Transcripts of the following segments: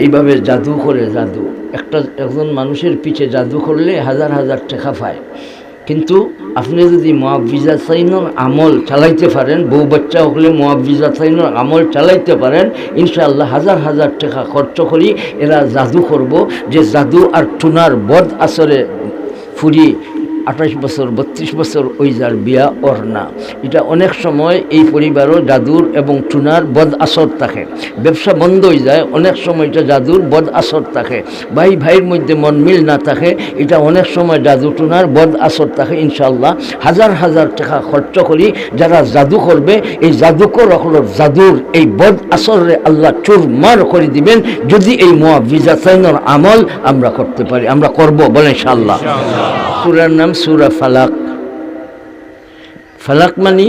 এইভাবে জাদু করে, একজন মানুষের পিছে জাদু করলে হাজার হাজার টাকা পায়। কিন্তু আপনি যদি মুআব্বিজাতাইনের আমল চালাইতে পারেন, বউ বাচ্চা হলে মুআব্বিজাতাইনের আমল চালাইতে পারেন, ইনশাআল্লাহ হাজার হাজার টাকা খরচ করি এরা জাদু করব। যে জাদু আর টুনার বদ আসরে ফুরি 28 বছর 32 বছর ওই যার বিয়া ওর না। এটা অনেক সময় এই পরিবারও জাদুর এবং টুনার বদ আসর থাকে, ব্যবসা বন্ধ হয়ে যায়, অনেক সময় এটা জাদুর বদ আসর থাকে, ভাই ভাইয়ের মধ্যে মন মিল না থাকে, এটা অনেক সময় জাদু টুনার বদ আসর থাকে। ইনশাআল্লাহ হাজার হাজার টাকা খরচ করি যারা জাদু করবে, এই জাদুকর হলো জাদুর এই বদ আসরে আল্লাহ চুরমার করে দিবেন যদি এই মুআব্বিজাতাইনের আমল আমরা করতে পারি। আমরা করব বলেন ইনশাআল্লাহ। সূরার নাম সূরা ফালাক। ফালাক মানে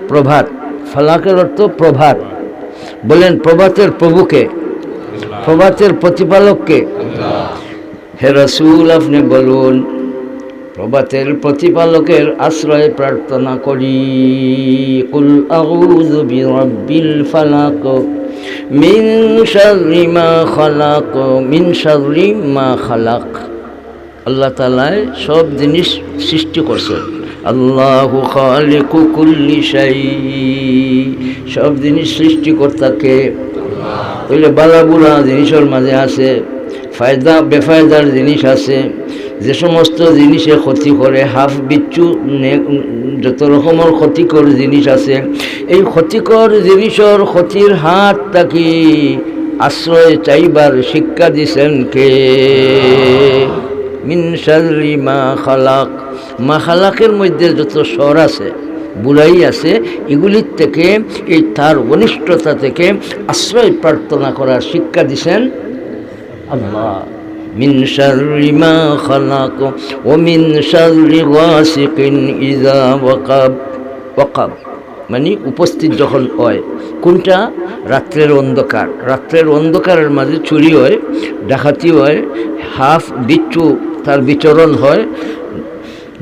প্রভাত, ফালাকের অর্থ প্রভাত। বলেন প্রভাতের প্রভুকে, প্রভাতের প্রতিপালককে। হে রাসূল আপনি বলুন প্রভাতের প্রতিপালকের আশ্রয় প্রার্থনা করি। কুল আউযু বিরাব্বিল ফালাক মিন শাররি মা খালাক মিন শাররি মা খালাক। আল্লাহ তাআলা সব জিনিস সৃষ্টি করছেন। আল্লাহু খালিকু কুল্লি শাই, সব জিনিস সৃষ্টিকর্তাকে। তাহলে বালাবুলা জিনিসের মাঝে আছে, ফায়দা বেফায়দার জিনিস আছে। যে সমস্ত জিনিসে ক্ষতি করে, হাফ বিচ্ছু যত রকমের ক্ষতিকর জিনিস আছে, এই ক্ষতিকর জিনিসের ক্ষতির হাত থাকি আশ্রয় চাইবার শিক্ষা দিছেন কে? মিন শাররি মা খালাক। মা খালাকের মধ্যে যত স্বর আছে, বুড়াই আছে, এগুলির থেকে, এই তার অনিষ্টতা থেকে আশ্রয় প্রার্থনা করার শিক্ষা দিছেন আল্লাহ। মিন শাররি মা খালাক ওয়া মিন শাররি গাসিকিন ইযা ওয়াকাব। ওয়াকাব মানে উপস্থিত যখন হয়। কোনটা? রাত্রের অন্ধকার। রাত্রের অন্ধকারের মাঝে চুরি হয়, ডাকাতি হয়, হাফ বিচ্ছু তার বিচরণ হয়,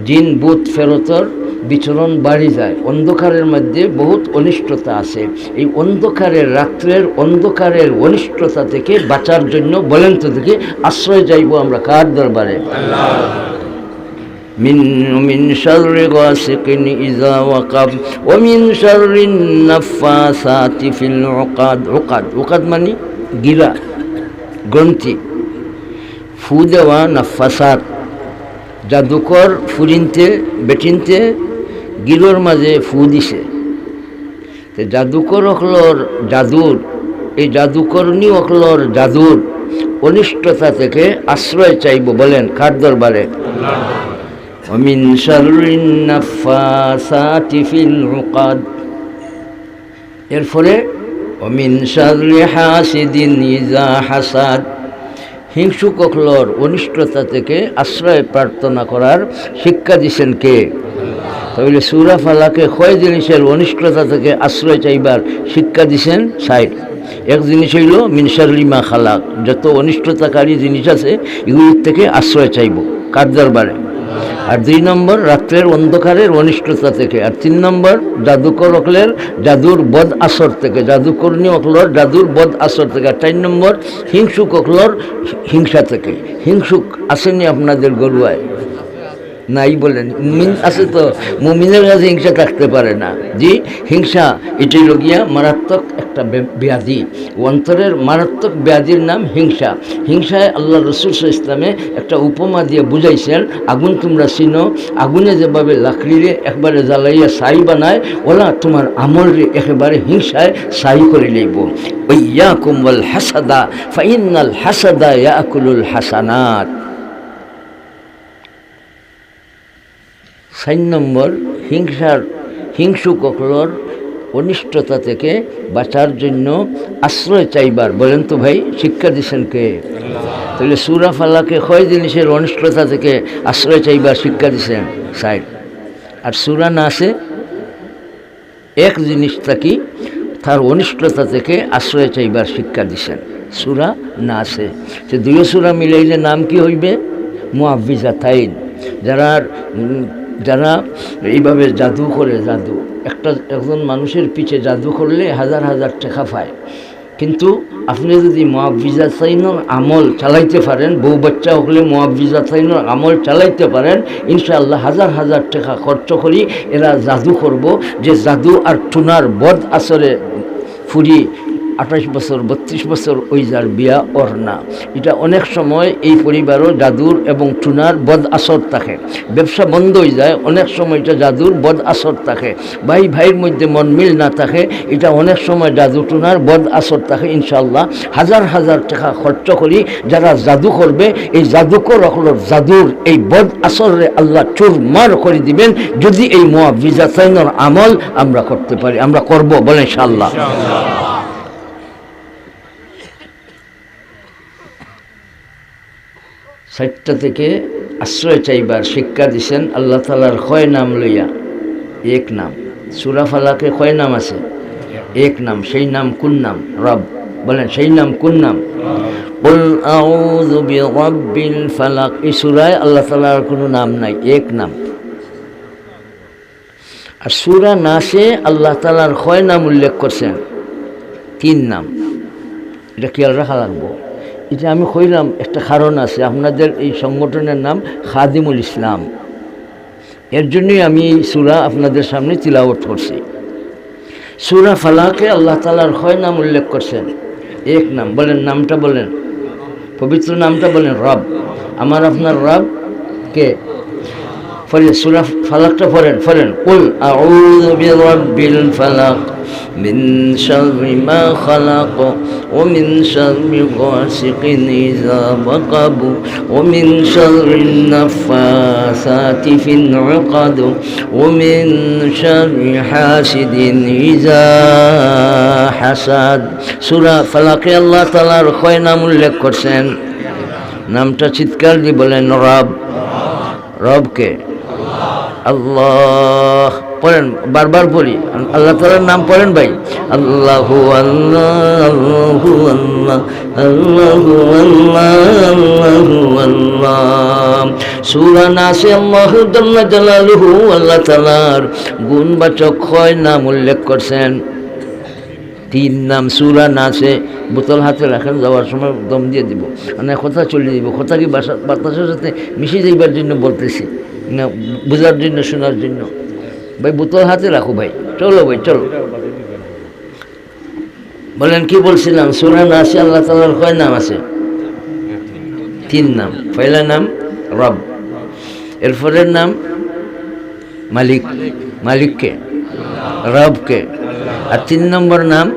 জিন ভূত ফেরতর বিচরণ বাড়ি যায়। অন্ধকারের মধ্যে বহুত অনিষ্টতা আছে। এই অন্ধকারের, রাত্রের অন্ধকারের অনিষ্টতা থেকে বাঁচার জন্য বলেন তো দেখি আশ্রয় চাইব আমরা কার দরবারে? মিন শাররি গাসিকিন ইযা ওয়াকাব ওয়া মিন শাররিন নাফাসাতি ফিল উকাদ। উকাদ, উকাদ মানে গিরা, গ্রন্থি, ফু দেওয়া, নাফাসাত। জাদুকর ফুরিনতে বেটিনতে গিলোর মাঝে ফু দিছে। তো জাদুকর অকলর জাদুর, এই জাদুকরণী অকলর জাদুর অনিষ্টতা থেকে আশ্রয় চাইব বলেন কার দরবারে? ওমিন শাররিন নাফাসাতি ফিল উকাদ। এরপরে ওমিন শাররি হাসিদিন ইযা হাসাদ। হিংসুক অকলর অনিষ্টতা থেকে আশ্রয় প্রার্থনা করার শিক্ষা দিছেন কে? তাহলে সূরা ফালাকে কয় জিনিসের অনিষ্টতা থেকে আশ্রয় চাইবার শিক্ষা দিছেন? 60। এক জিনিস হইল মিন শাররি মা খালাক, যত অনিষ্টতাকারী জিনিস আছে এগুলির থেকে আশ্রয় চাইব কার দরবারে? আর 2 নম্বর রাত্রের অন্ধকারের অনিষ্টতা থেকে। আর 3 নম্বর জাদুকর অকলের জাদুর বদ আসর থেকে, জাদুকর্ণী অকলর জাদুর বদ আসর থেকে। আর 4 নম্বর হিংসুক অকলর হিংসা থেকে। হিংসুক আসেনি আপনাদের গরুয়ায়? নাই বলেন। মুমিন আছে তো, মুমিনের কাছে হিংসা থাকতে পারে না। জি, হিংসা এটাই লগিয়া মারাত্মক একটা ব্যাধি। অন্তরের মারাত্মক ব্যাধির নাম হিংসা। হিংসায় আল্লাহ রাসূল সাল্লাল্লাহু আলাইহি ওয়াসাল্লামে একটা উপমা দিয়ে বুঝাইছেন, আগুন তোমরা চিনো, আগুনে যেভাবে লাকড়িরে একবারে জ্বালাইয়া ছাই বানায়, ওলা তোমার আমলরে একেবারে হিংসায় ছাই করে লইব। ওয়াইয়াকুম ওয়াল হাসাদা ফাইন্নাল হাসাদা ইয়াকুলুল হাসানাত। 4 নম্বর হিংসুক অকলর অনিষ্টতা থেকে বাঁচার জন্য আশ্রয় চাইবার বলেন তো ভাই শিক্ষা দিচ্ছেন কে? তাহলে সূরা ফালাকে কয় জিনিসের অনিষ্টতা থেকে আশ্রয় চাইবার শিক্ষা দিচ্ছেন? 60। আর সূরা নাসে এক জিনিস থাকি তার অনিষ্টতা থেকে আশ্রয় চাইবার শিক্ষা দিচ্ছেন সূরা নাসে। সে 2 সূরা মিলাইলে নাম কি হইবে? মুআব্বিজাতাইন। যারা এইভাবে জাদু করে, একজন মানুষের পিছে জাদু করলে হাজার হাজার টাকা পায়। কিন্তু আপনি যদি মুআব্বিজাতাইনের আমল চালাইতে পারেন, বউ বাচ্চা হলে মুআব্বিজাতাইনের আমল চালাইতে পারেন, ইনশাআল্লাহ হাজার হাজার টাকা খরচ করি এরা জাদু করব, যে জাদু আর টুনার বদ আসরে ফুরি 28 বছর 32 বছর ওই যার বিয়া ওর না। এটা অনেক সময় এই পরিবারও জাদুর এবং টুনার বদ আসর থাকে, ব্যবসা বন্ধ হয়ে যায়, অনেক সময় এটা জাদুর বদ আসর থাকে, ভাই ভাইয়ের মধ্যে মন মিল না থাকে, এটা অনেক সময় জাদু টুনার বদ আসর থাকে। ইনশাআল্লাহ হাজার হাজার টাকা খরচ করি যারা জাদু করবে, এই জাদুকর হলো জাদুর এই বদ আসরে আল্লাহ চুরমার করে দিবেন, যদি এই মুআব্বিজাতাইনের আমল আমরা করতে পারি। আমরা করব, বলেন ইনশাআল্লাহ। 60টা থেকে আশ্রয় চাইবার শিক্ষা দিছেন আল্লাহ তাআলার কয় নাম লইয়া? এক নাম। সূরা ফালাকে কয় নাম আছে? এক নাম। সেই নাম কোন নাম? রব। বলেন সেই নাম কোন নাম? কুল আউযু বিরাব্বিল ফালাক। এই সূরায় আল্লাহ তাআলার কোনো নাম নাই, এক নাম। আর সূরা নাসে আল্লাহ তাআলার কয় নাম উল্লেখ করছেন? 3 নাম। এটা খেয়াল রাখা লাগবে। এটা আমি কইলাম একটা কারণ আছে, আপনাদের এই সংগঠনের নাম খাদিমুল ইসলাম, এর জন্যই আমি এই সূরা আপনাদের সামনে তিলাওয়াত করছি। সূরা ফালাকে আল্লাহ তাআলার কয় নাম উল্লেখ করছেন? এক নাম। বলেন নামটা বলেন, পবিত্র নামটা বলেন। রব। আমার আপনার রব কে? পড়েন সূরা ফালাকটা পড়েন। কুল আউযু বিরাব্বিল ফালাক মিন শাররি মা খালাক ওয়া মিন শাররি গাসিকিন ইযা ওয়াকাব ওয়া মিন শাররিন নাফাসাতি ফিল উকাদ ওয়া মিন শাররি হাসিদিন ইযা হাসাদ। সূরা ফালাকে আল্লাহ তাআলার কয় নাম উল্লেখ করছেন? নামটা চিৎকার দিয়ে বলেন, রব। রবকে? আল্লাহ। পড়েন, বারবার পড়ি, আল্লাহ তাআলার নাম পড়েন ভাই। আল্লাহু আল্লাহ আল্লাহু আল্লাহ আল্লাহু আল্লাহ আল্লাহু আল্লাহ। সূরা নাসে আল্লাহু জাল্লা জালালুহু আল্লাহ তাআলার গুণবাচক কয় নাম উল্লেখ করছেন? 3 নাম। সূরা নাসে বোতল হাতে রাখেন, যাওয়ার সময় দম দিয়ে দিব, মানে কথা চলে দিব। কথা কি বাতাসের সাথে মিশে যাইবার জন্য বলতেছি না, বোঝার জন্য, শোনার জন্য। ভাই বোতল হাতে রাখো ভাই, চলো ভাই চলো। বলেন কি বলছিলাম? সূরা নাসে আল্লাহ তাআলার কয় নাম আছে? 3 নাম। পয়লা নাম রব, এরপরের নাম মালিক। মালিককে? রবকে। আর 3 নম্বর নাম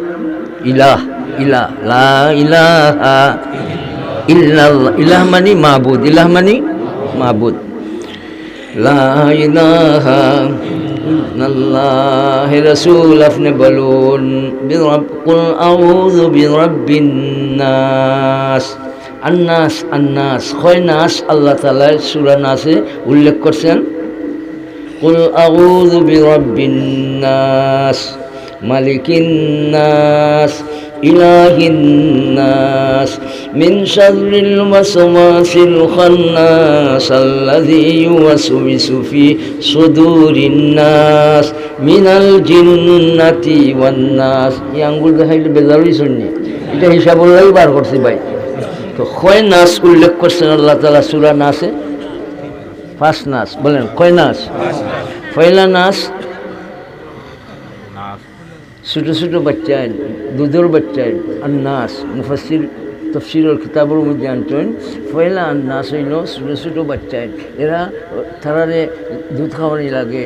ইলাহ। ইলাহ, লা ইলাহা ইল্লাল্লাহ। ইলাহ মানে মাবুদ, ইলাহ মানে মাবুদ। লা ইলাহা ইল্লাল্লাহ। রাসূল আপনি বলুন, কুল আউযু বিরাব্বিন নাস। আন্নাস, আন্নাস কয় নাস আল্লাহ তাআলা সূরা নাসে উল্লেখ করছেন? কুল আউযু বিরাব্বিন নাস মালিকিন নাস ইলাহিন নাস মিন শাররিল ওয়াসওয়াসিল খান্নাস আল্লাযী ইউওয়াসওয়িসু ফি সুদুরিন নাস মিনাল জিন্নাতি ওয়ান নাস। এই আঙ্গুল দেখাইলে বেজালই শুননি, এটা হিসাব হলেই বার করছি ভাই। তো কয় নাস উল্লেখ করছেন আল্লাহ তাআলা সূরা নাসে? 5 নাস। বলেন কয় নাস? পয়লা নাস ছোটো ছোটো বাচ্চায়, দুধের বাচ্চায়। আন্নাস মুফাসসির তাফসীরের কিতাবের মধ্যে আনছেন, পয়লা আন্নাস হইল ছোটো ছোটো বাচ্চায়। এরা তারারে দুধ খাওয়ানি লাগে,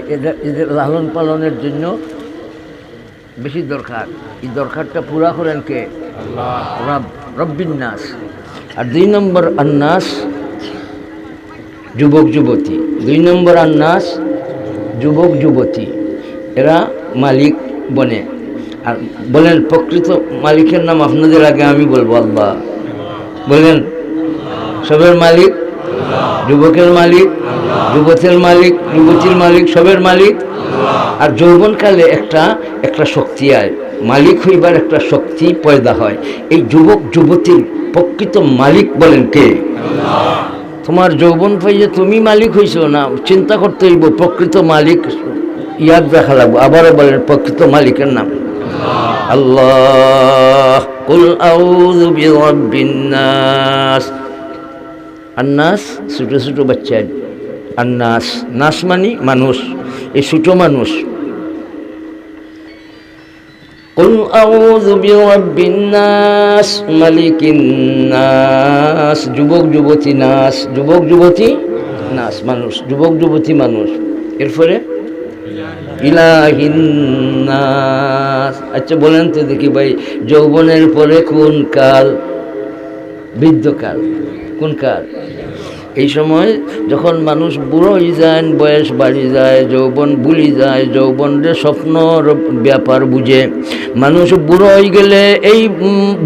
এদের লালন পালনের জন্য বেশি দরকার। এই দরকারটা পুরা করেন কে? রব, রব্বিন নাস। আর 2 নম্বর আন্নাস যুবক যুবতী। 2 নম্বর আন্নাস যুবক যুবতী, এরা মালিক বনে। আর বলেন প্রকৃত মালিকের নাম আপনাদের আগে আমি বলবো, আল্লাহ। বলেন সবের মালিক, যুবকের মালিক, যুবতীর মালিক, যুবতীর মালিক, সবের মালিক। আর যৌবনকালে একটা শক্তি আয়, মালিক হইবার একটা শক্তি পয়দা হয়। এই যুবক যুবতীর প্রকৃত মালিক বলেন কে? তোমার যৌবন পাইয়ে তুমি মালিক হইছো না, চিন্তা করতে হইব প্রকৃত মালিক ইয়াদ রাখা লাগবো। আবারও বলেন প্রকৃত মালিকের নাম আল্লাহ। কুল আউযু বিরাব্বিন নাস। আন্নাস ছোট ছোট বাচ্চা, আন্নাস, নাস মানে মানুষ, এই ছোট মানুষ। কুল আউযু বিরাব্বিন নাস মালিকিন নাস, যুবক যুবতী নাস, যুবক যুবতী নাস মানুষ, যুবক যুবতী মানুষ। এরপরে ইলাহিন নাস। আচ্ছা বলেন তো দেখি ভাই, যৌবনের পরে কোন কাল? বৃদ্ধকাল। কোন কাল? এই সময় যখন মানুষ বুড়ো হয়ে যায়, বয়স বাড়ি যায়, যৌবন ভুলি যায়, যৌবনের স্বপ্নর ব্যাপার বুঝে মানুষ বুড়ো হয়ে গেলে এই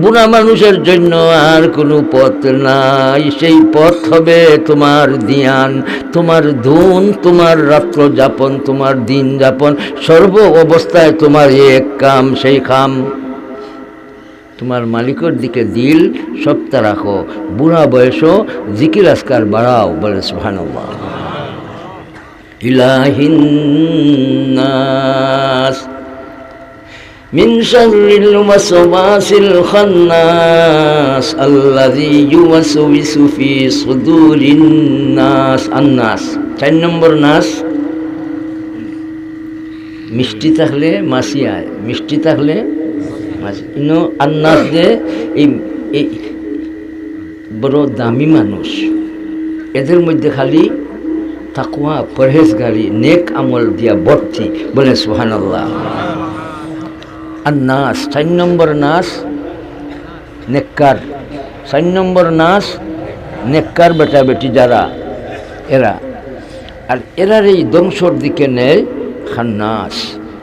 বুড়া মানুষের জন্য আর কোনো পথ নাই। সেই পথ হবে তোমার ধ্যান, তোমার ধুন, তোমার রাত্র যাপন, তোমার দিন যাপন, সর্ব অবস্থায় তোমার এক কাম, সেই কাম তোমার মালিকের দিকে দিল সপ্তাহ রাখো। বুড়া বয়সও জিকির আজকার বাড়াও, বলে সুবহানাল্লাহ। ইলাহিন নাস মিন শাররিল ওয়াসওয়াসিল খান্নাস আল্লাযী ইউওয়াসওয়িসু ফি সুদুরিন নাস। আন্নাস 4 নম্বর নাস। মিষ্টি থাকলে মাছি আয়, মিষ্টি থাকলে আন্নাস যে এই বড় দামি মানুষ, এদের মধ্যে খালি তাকওয়া, পরহেজগারি, নেক আমল দিয়া ভর্তি, বলে সুবহানাল্লাহ। আন্নাস 4 নম্বর নাস নেককার। 4 নম্বর নাস নেককার বেটা বেটি যারা, এরা। আর এরার এই ধ্বংসর দিকে নেয় খান্নাস,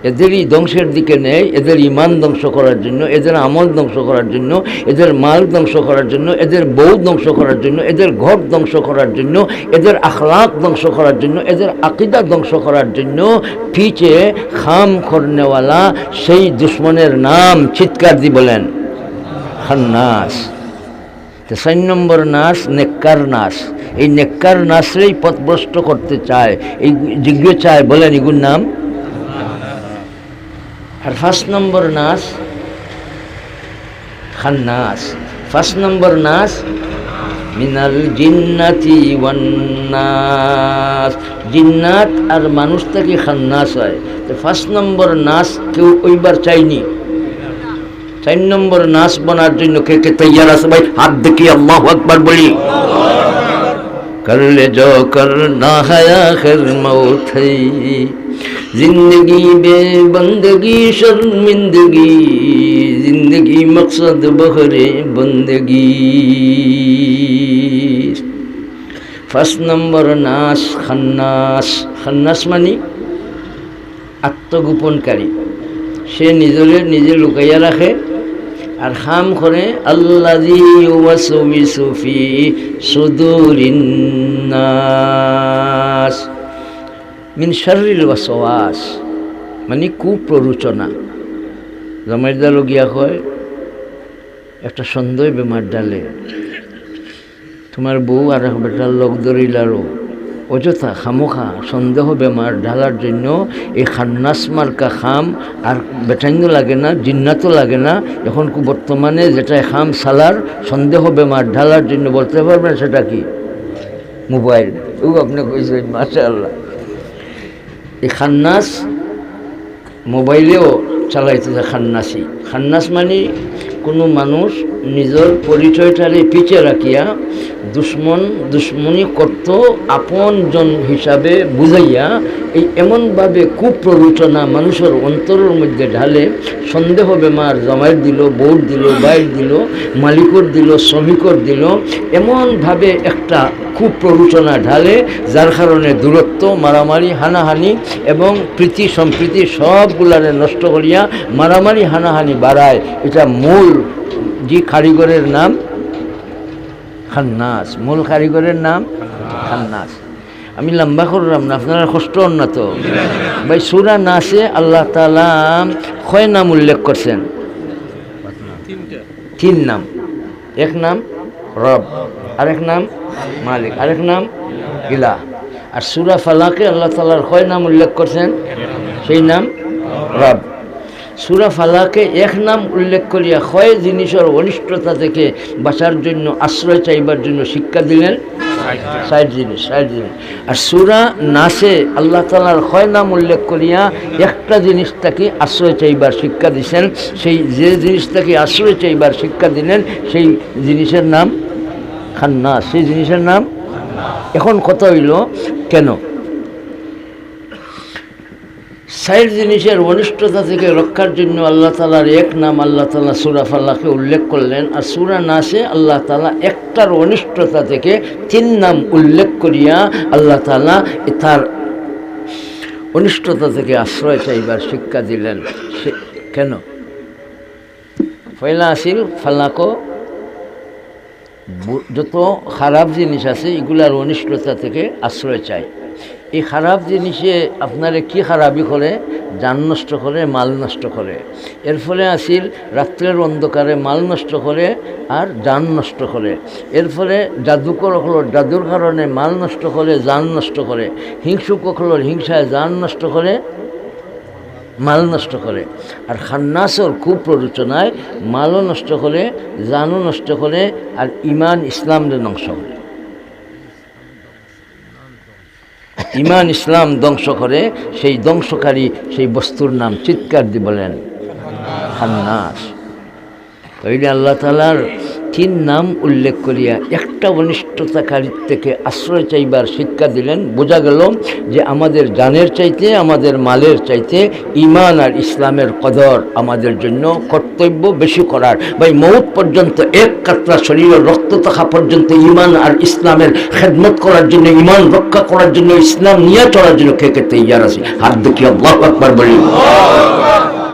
এদেরই ধ্বংসের দিকে নেয়, এদের ইমান ধ্বংস করার জন্য, এদের আমল ধ্বংস করার জন্য, এদের মাল ধ্বংস করার জন্য, এদের বউ ধ্বংস করার জন্য, এদের ঘর ধ্বংস করার জন্য, এদের আখলাক ধ্বংস করার জন্য, এদের আকীদা ধ্বংস করার জন্য পিছে খাম করনেওয়ালা সেই দুশ্মনের নাম চিৎকার দি বলেন খান্নাস। 4 নম্বর নাস নেককার নাস। এই নেককার নাসরেই পথভ্রষ্ট করতে চায়, এই জিজ্ঞে চায়, বলেন এগুর নাম। আর 5 নম্বর নাস খান্নাস। 5 নম্বর নাস মিনাল জিন্নাতি ওয়ান নাস। জিন্নাত আর মানুষ থেকে খান্নাস হয়। তো 5 নম্বর নাস কেউ ওইবার চাইনি। 4 নম্বর নাস বনার জন্য কে কে তৈয়ার আছে ভাই? হাত দেখি আল্লাহু আকবার বলি। कर ले जो करना है आखिर मौत है, जिंदगी बेबंदगी शर्मिंदगी, जिंदगी मकसद बहरे बंदगी। 1 নম্বর নাস খান্নাস। খান্নাস মানে আত্মগোপনকারী, সে নিজে লুকাইয়া রাখে আর খাম করে। আল্লাযী ইউওয়াসওয়িসু ফি সুদুরিন নাস মিন শাররিল ওয়াসওয়াস মানে কুপ্ররোচনা। জমাইদা লগিয়া কয় একটা সন্দেহ বেমার ডালে, তোমার বউ আর এক বেটার লোক ধরিলারও, অযথা খামোখা সন্দেহ বেমার ঢালার জন্য এই খান্নাস মার্কা খাম। আর বেটাইনও লাগে না, জিন্নাতও লাগে না। এখন বর্তমানে যেটা খাম সালার সন্দেহ বেমার ঢালার জন্য, বলতে পারবেন সেটা কি? মোবাইল। ও আপনি কইছেন মাশাআল্লাহ। এই খান্নাস মোবাইলেও চালাইতেছে খান্নাসি। খান্নাস মানে কোনো মানুষ নিজের পরিচয়টারে পিছে রাখিয়া দুশ্মনী করত আপনজন হিসাবে বুঝাইয়া এই এমনভাবে কুপ্ররোচনা মানুষের অন্তরের মধ্যে ঢালে। সন্দেহ বেমার জমায়ের দিল, বউর দিল, বাইর দিল, মালিকর দিল, শ্রমিকর দিল, এমনভাবে একটা কুপ্ররোচনা ঢালে যার কারণে দূরত্ব, মারামারি, হানাহানি এবং প্রীতি সম্প্রীতি সবগুলারে নষ্ট করিয়া মারামারি হানাহানি বাড়ায়। এটা মূল যে কারিগরের নাম খান্নাস, মূল কারিগরের নাম খান্নাস। আমি লম্বা করলাম না, আপনারা কষ্ট হন না তো ভাই। সূরা নাসে আল্লাহ তাআলা 6 নাম উল্লেখ করছেন, 3 নাম। এক নাম রব, আরেক নাম মালিক, আরেক নাম ইলাহ। আর সূরা ফালাকে আল্লাহ তাআলার 6 নাম উল্লেখ করছেন, সেই নাম রব। সূরা ফালাকে এক নাম উল্লেখ করিয়া কয় জিনিসের অনিষ্টতা থেকে বাঁচার জন্য আশ্রয় চাইবার জন্য শিক্ষা দিলেন? 60 জিনিস। আর সূরা নাসে আল্লাহ তাআলার কয় নাম উল্লেখ করিয়া একটা জিনিসটাকে আশ্রয় চাইবার শিক্ষা দিছেন, সেই যে জিনিসটাকে আশ্রয় চাইবার শিক্ষা দিলেন সেই জিনিসের নাম খান্নাস। সেই জিনিসের নাম এখন কথা হইল কেন 60 জিনিসের অনিষ্টতা থেকে রক্ষার জন্য আল্লাহ তাআলার এক নাম আল্লাহ তাআলা সূরা ফালাকে উল্লেখ করলেন, আর সূরা নাসে আল্লাহ তাআলা একটার অনিষ্টতা থেকে 3 নাম উল্লেখ করিয়া আল্লাহ তাআলা তার অনিষ্টতা থেকে আশ্রয় চাইবার শিক্ষা দিলেন। সে কেন? পয়লা আসিল ফালাকো যত খারাপ জিনিস আছে এগুলার অনিষ্টতা থেকে আশ্রয় চাই। এই খারাপ জিনিসে আপনারে কি খারাপই করে? জান নষ্ট করে, মাল নষ্ট করে। এর ফলে আসিল রাত্রের অন্ধকারে মাল নষ্ট করে আর জান নষ্ট করে। এর ফলে জাদুকর হলোর জাদুর কারণে মাল নষ্ট করে, জান নষ্ট করে। হিংসুক হলোর হিংসায় জান নষ্ট করে, মাল নষ্ট করে। আর খান্নাসর খুব প্ররোচনায় মালও নষ্ট করে, জানও নষ্ট করে, আর ইমান ইসলামের ধ্বংস করে। ইমান ইসলাম ধ্বংস করে, সেই ধ্বংসকারী সেই বস্তুর নাম চিৎকার দিয়ে বলেন খান্নাস। তাইলে আল্লাহ তাআলার 3 নাম উল্লেখ করিয়া একটা অনিষ্টতাকারীর থেকে আশ্রয় চাইবার শিক্ষা দিলেন। বোঝা গেল যে আমাদের জানের চাইতে, আমাদের মালের চাইতে ইমান আর ইসলামের কদর আমাদের জন্য কর্তব্য বেশি করার। ভাই মৌত পর্যন্ত এক কাতরা শরীরের রক্ত থাকা পর্যন্ত ইমান আর ইসলামের খেদমত করার জন্য, ইমান রক্ষা করার জন্য, ইসলাম নিয়ে চলার জন্য কে কে তৈয়ার আছে? হাত দেখি আল্লাহু আকবার বলি।